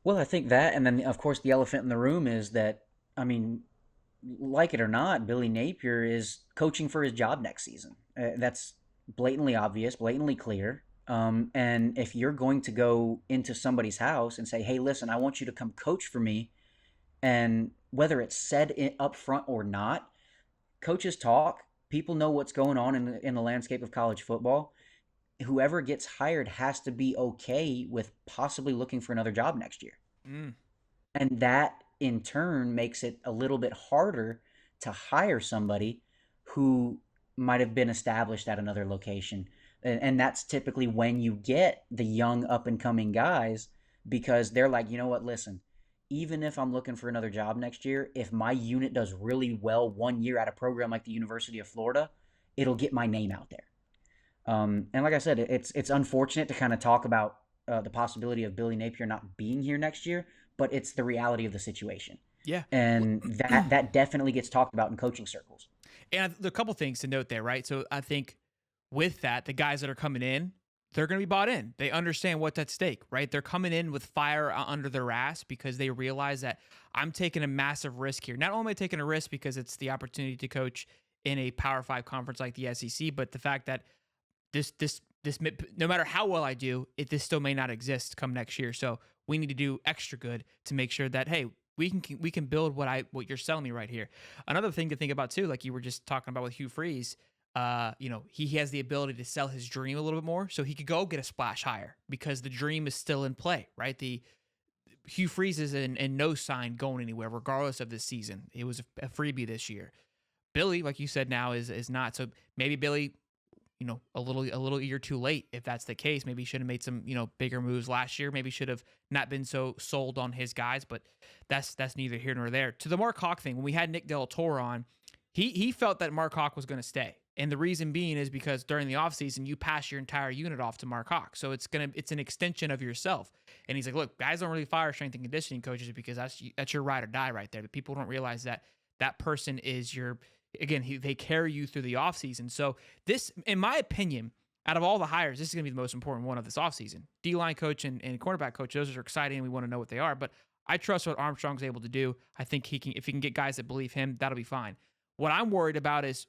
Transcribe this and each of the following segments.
Well, I think that, and then of course the elephant in the room is that, I mean, like it or not, Billy Napier is coaching for his job next season. That's blatantly obvious, blatantly clear. And if you're going to go into somebody's house and say, "Hey, listen, I want you to come coach for me," and whether it's said up front or not, coaches talk. People know what's going on in the landscape of college football. Whoever gets hired has to be okay with possibly looking for another job next year. Mm. And that in turn makes it a little bit harder to hire somebody who might have been established at another location. And that's typically when you get the young up and coming guys, because they're like, you know what, listen, even if I'm looking for another job next year, if my unit does really well 1 year at a program like the University of Florida, it'll get my name out there. And like I said, it's unfortunate to kind of talk about the possibility of Billy Napier not being here next year, but it's the reality of the situation, Yeah. and that definitely gets talked about in coaching circles. And there are a couple things to note there, right? So I think with that, the guys that are coming in, they're going to be bought in. They understand what's at stake, right? They're coming in with fire under their ass because they realize that I'm taking a massive risk here. Not only am I taking a risk because it's the opportunity to coach in a Power Five conference like the SEC, but the fact that this no matter how well I do, this still may not exist come next year. So we need to do extra good to make sure that hey, we can build what you're selling me right here. Another thing to think about too, like you were just talking about with Hugh Freeze, he has the ability to sell his dream a little bit more, so he could go get a splash higher because the dream is still in play, right? The Hugh Freeze is in no sign going anywhere, regardless of this season. It was a freebie this year. Billy, like you said, now is not. So maybe Billy, a little year too late. If that's the case, maybe he should have made some, bigger moves last year. Maybe should have not been so sold on his guys, but that's neither here nor there. To the Mark Hawk thing, when we had Nick Del Toro on, he felt that Mark Hawk was going to stay. And the reason being is because during the offseason, you pass your entire unit off to Mark Hawk. So it's an extension of yourself. And he's like, look, guys don't really fire strength and conditioning coaches because that's your ride or die right there. But people don't realize that that person is your, again, they carry you through the offseason. So this, in my opinion, out of all the hires, this is going to be the most important one of this offseason. D-line coach and cornerback coach, those are exciting and we want to know what they are. But I trust what Armstrong's able to do. I think if he can get guys that believe him, that'll be fine. What I'm worried about is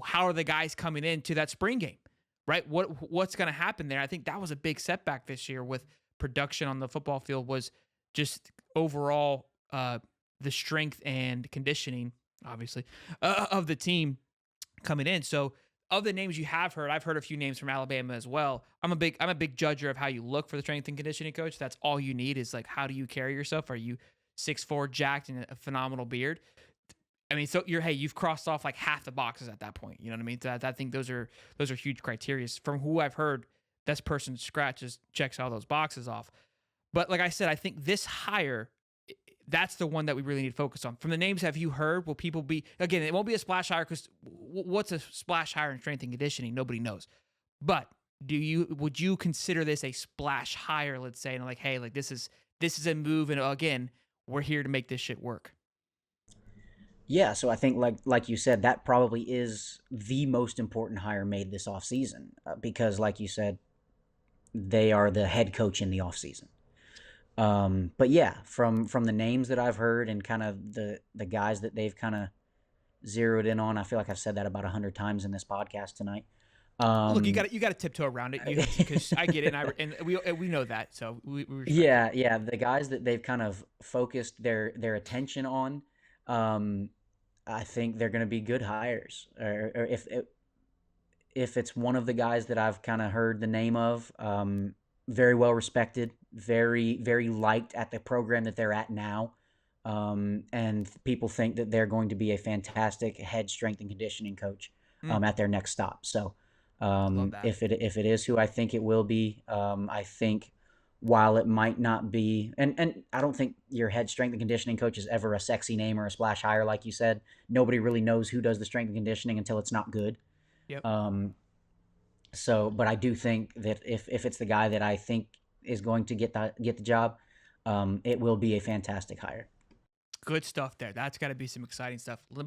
how are the guys coming into that spring game, right? What's going to happen there? I think that was a big setback this year with production on the football field was just overall the strength and conditioning, obviously, of the team coming in. So of the names you have heard, I've heard a few names from Alabama as well. I'm a big judger of how you look for the strength and conditioning coach. That's all you need is like how do you carry yourself? Are you 6'4", jacked and a phenomenal beard? I mean, so you've crossed off like half the boxes at that point. You know what I mean? So I think those are huge criteria. From who I've heard, this person scratches checks all those boxes off. But like I said, I think this hire, that's the one that we really need to focus on. From the names, have you heard? Will people be again? It won't be a splash hire because what's a splash hire in strength and conditioning? Nobody knows. But would you consider this a splash hire? Let's say, and like, hey, like this is a move, and again, we're here to make this shit work. Yeah, so I think like you said, that probably is the most important hire made this offseason, because like you said, they are the head coach in the offseason. But yeah, from the names that I've heard and kind of the guys that they've kind of zeroed in on, I feel like I've said that about 100 times in this podcast tonight. Look, you Um, got you got to tiptoe around it. You have to because I get it, and we know that, so we respect it. yeah, the guys that they've kind of focused their attention on, um, I think they're going to be good hires. Or if it's one of the guys that I've kind of heard the name of, very well respected, very liked at the program that they're at now, and people think that they're going to be a fantastic head strength and conditioning coach Mm, at their next stop. So love that. if it is who I think it will be, I think while it might not be, and I don't think your head strength and conditioning coach is ever a sexy name or a splash hire, like you said. Nobody really knows who does the strength and conditioning until it's not good. Yep. Um, but I do think that if it's the guy that I think is going to get the job, it will be a fantastic hire. Good stuff there. That's got to be some exciting stuff. Before